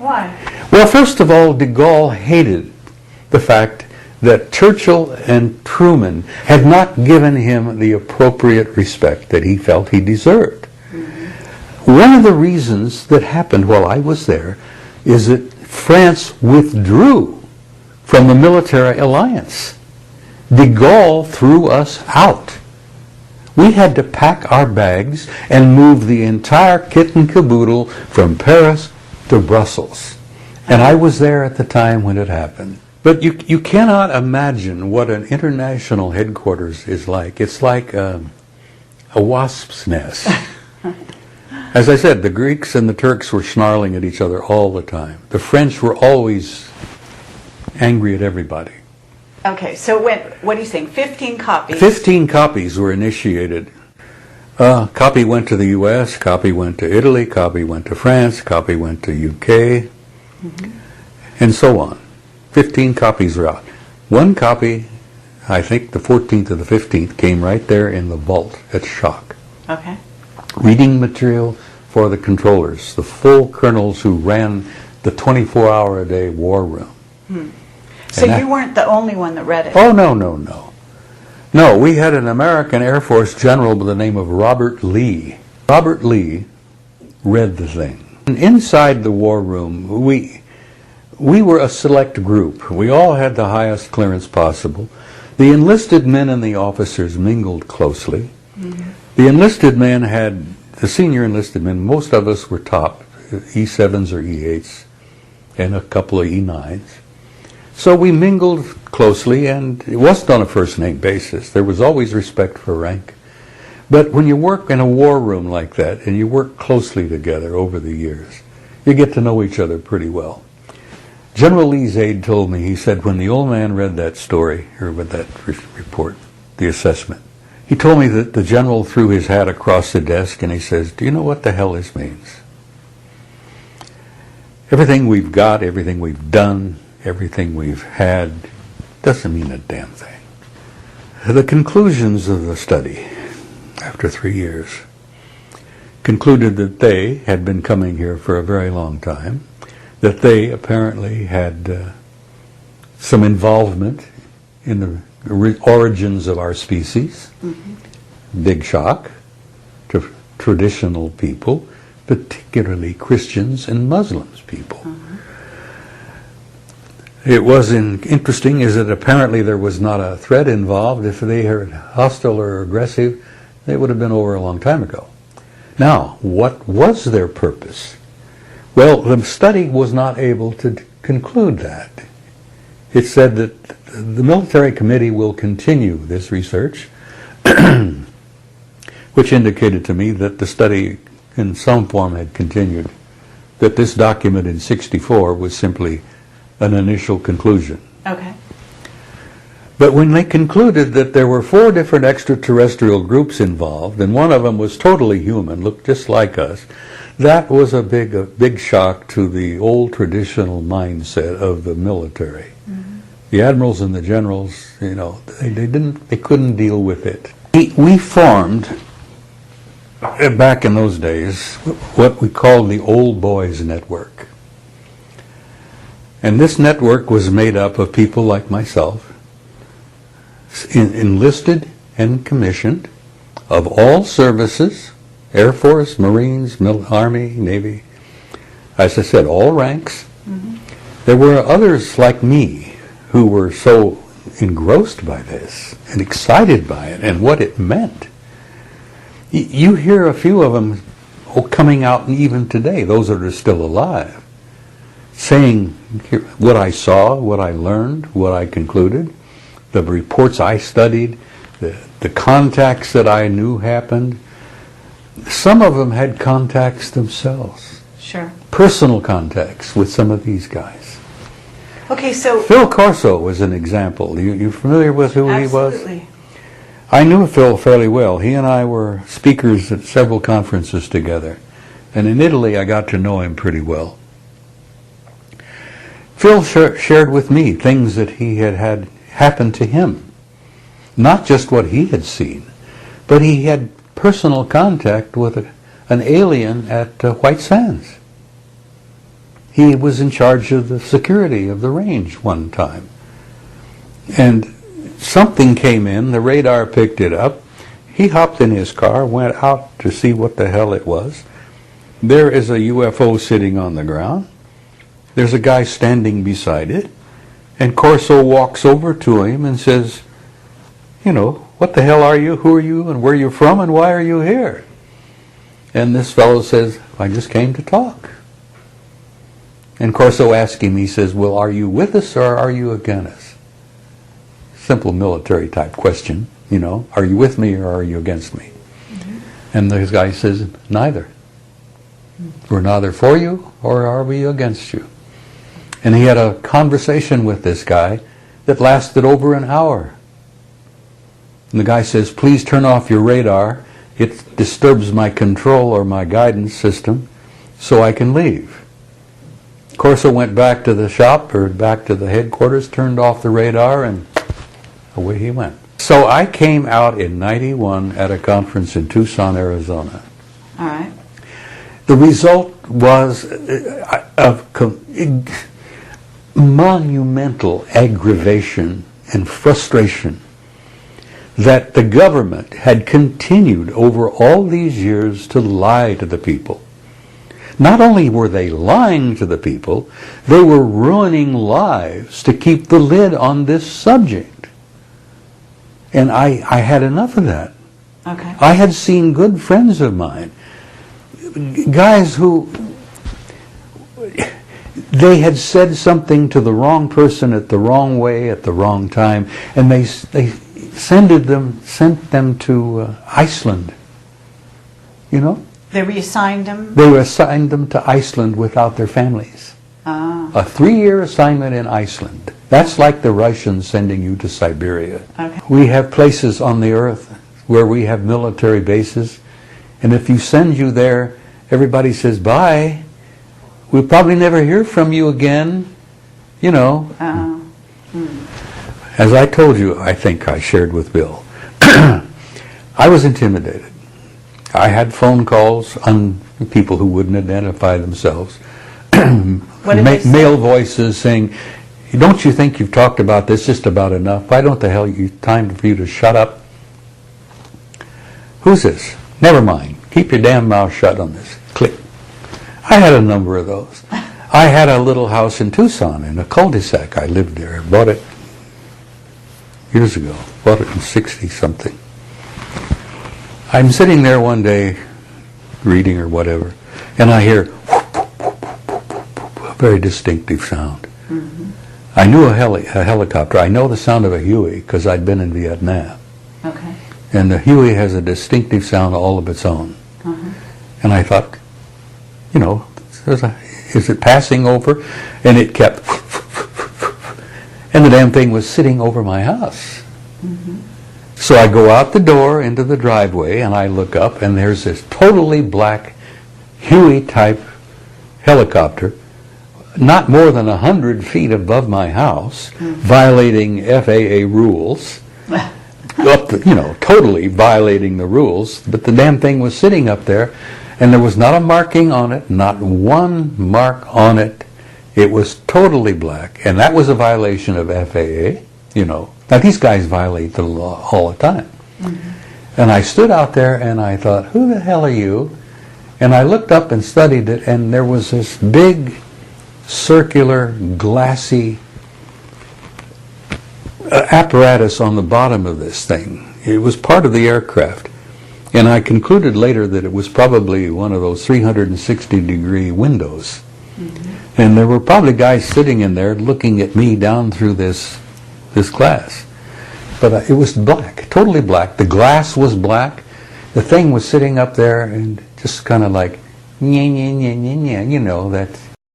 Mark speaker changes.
Speaker 1: Why?
Speaker 2: Well, first of all, de Gaulle hated the fact that Churchill and Truman had not given him the appropriate respect that he felt he deserved. One of the reasons that happened while I was there is that France withdrew from the military alliance. De Gaulle threw us out. We had to pack our bags and move the entire kit and caboodle from Paris to Brussels. And I was there at the time when it happened. But you cannot imagine what an international headquarters is like. It's like a wasp's nest. As I said, the Greeks and the Turks were snarling at each other all the time. The French were always angry at everybody.
Speaker 1: Okay, so what are you saying? 15 copies?
Speaker 2: 15 copies were initiated. Copy went to the U.S., copy went to Italy, copy went to France, copy went to UK, and so on. 15 copies were out. One copy, I think the 14th or the 15th, came right there in the vault at Shock.
Speaker 1: Okay.
Speaker 2: Reading material for the controllers, the full colonels who ran the 24-hour-a-day war room.
Speaker 1: So you weren't the only one that read it?
Speaker 2: Oh, no. No, we had an American Air Force general by the name of Robert Lee. Robert Lee read the thing. And inside the war room, we were a select group. We all had the highest clearance possible. The enlisted men and the officers mingled closely. The enlisted men the senior enlisted men, most of us were top, E7s or E8s, and a couple of E9s. So we mingled closely, and it wasn't on a first-name basis. There was always respect for rank. But when you work in a war room like that, and you work closely together over the years, you get to know each other pretty well. General Lee's aide told me, he said, when the old man read that story, or read that report, the assessment, he told me that the general threw his hat across the desk and he says, do you know what the hell this means? Everything we've got, everything we've done, everything we've had, doesn't mean a damn thing. The conclusions of the study, after 3 years, concluded that they had been coming here for a very long time, that they apparently had some involvement in the origins of our species. Big shock to traditional people, particularly Christians and Muslims people. It was interesting is that apparently there was not a threat involved. If they were hostile or aggressive, they would have been over a long time ago. Now, what was their purpose? Well, the study was not able to conclude that. It said that the military committee will continue this research, which indicated to me that the study in some form had continued, that this document in '64 was simply an initial conclusion.
Speaker 1: Okay.
Speaker 2: But when they concluded that there were 4 different extraterrestrial groups involved, and one of them was totally human, looked just like us, that was a big shock to the old traditional mindset of the military. The admirals and the generals, they couldn't deal with it. We formed, back in those days, what we called the Old Boys Network. And this network was made up of people like myself, enlisted and commissioned, of all services, Air Force, Marines, Army, Navy, as I said, all ranks. There were others like me who were so engrossed by this and excited by it and what it meant. You hear a few of them coming out even today, those that are still alive, saying what I saw, what I learned, what I concluded, the reports I studied, the contacts that I knew happened. Some of them had contacts themselves.
Speaker 1: Sure.
Speaker 2: Personal contacts with some of these guys.
Speaker 1: Okay, so
Speaker 2: Phil Corso was an example. You familiar with who he was?
Speaker 1: absolutely.
Speaker 2: I knew Phil fairly well. He and I were speakers at several conferences together. And in Italy, I got to know him pretty well. Phil shared with me things that he had happen to him. Not just what he had seen, but he had personal contact with an alien at White Sands. He was in charge of the security of the range one time. And something came in, the radar picked it up. He hopped in his car, went out to see what the hell it was. There is a UFO sitting on the ground. There's a guy standing beside it. And Corso walks over to him and says, you know, what the hell are you, who are you, and where are you from, and why are you here? And this fellow says, I just came to talk. And Corso asked him, he says, well, are you with us or are you against us? Simple military type question, you know, are you with me or are you against me? Mm-hmm. And the guy says, neither. We're neither for you or are we against you. And he had a conversation with this guy that lasted over an hour. And the guy says, please turn off your radar. It disturbs my control or my guidance system, so I can leave. Corso went back to the shop, or back to the headquarters, turned off the radar, and away he went. So I came out in '91 at a conference in Tucson, Arizona.
Speaker 1: All right.
Speaker 2: The result was of monumental aggravation and frustration that the government had continued over all these years to lie to the people. Not only were they lying to the people, they were ruining lives to keep the lid on this subject. And I had enough of that.
Speaker 1: Okay.
Speaker 2: I had seen good friends of mine, guys who they had said something to the wrong person at the wrong way at the wrong time, and they sent them to Iceland. You know?
Speaker 1: They reassigned them?
Speaker 2: They assigned them to Iceland without their families.
Speaker 1: Ah.
Speaker 2: A 3-year assignment in Iceland. That's like the Russians sending you to Siberia.
Speaker 1: Okay.
Speaker 2: We have places on the earth where we have military bases, and if you send you there, everybody says, bye. We'll probably never hear from you again. You know. As I told you, I think I shared with Bill, I was intimidated. I had phone calls on people who wouldn't identify themselves. Male voices saying, don't you think you've talked about this just about enough? Why don't the hell time for you to shut up? Who's this? Never mind. Keep your damn mouth shut on this. Click. I had a number of those. I had a little house in Tucson in a cul-de-sac. I lived there. I bought it years ago. Bought it in 60-something. I'm sitting there one day reading or whatever, and I hear a very distinctive sound. Mm-hmm. I knew a helicopter. I know the sound of a Huey because I'd been in Vietnam.
Speaker 1: Okay.
Speaker 2: And the Huey has a distinctive sound all of its own. Uh-huh. And I thought, you know, is it passing over? And it kept, and the damn thing was sitting over my house. Mm-hmm. So I go out the door into the driveway and I look up and there's this totally black Huey-type helicopter, not more than 100 feet above my house, violating FAA rules, totally violating the rules, but the damn thing was sitting up there and there was not a marking on it, not one mark on it. It was totally black, and that was a violation of FAA, you know. Now, these guys violate the law all the time. Mm-hmm. And I stood out there and I thought, who the hell are you? And I looked up and studied it, and there was this big, circular, glassy apparatus on the bottom of this thing. It was part of the aircraft. And I concluded later that it was probably one of those 360-degree windows. Mm-hmm. And there were probably guys sitting in there looking at me down through this glass. But it was black, totally black. The glass was black. The thing was sitting up there and just kind of like, you know, that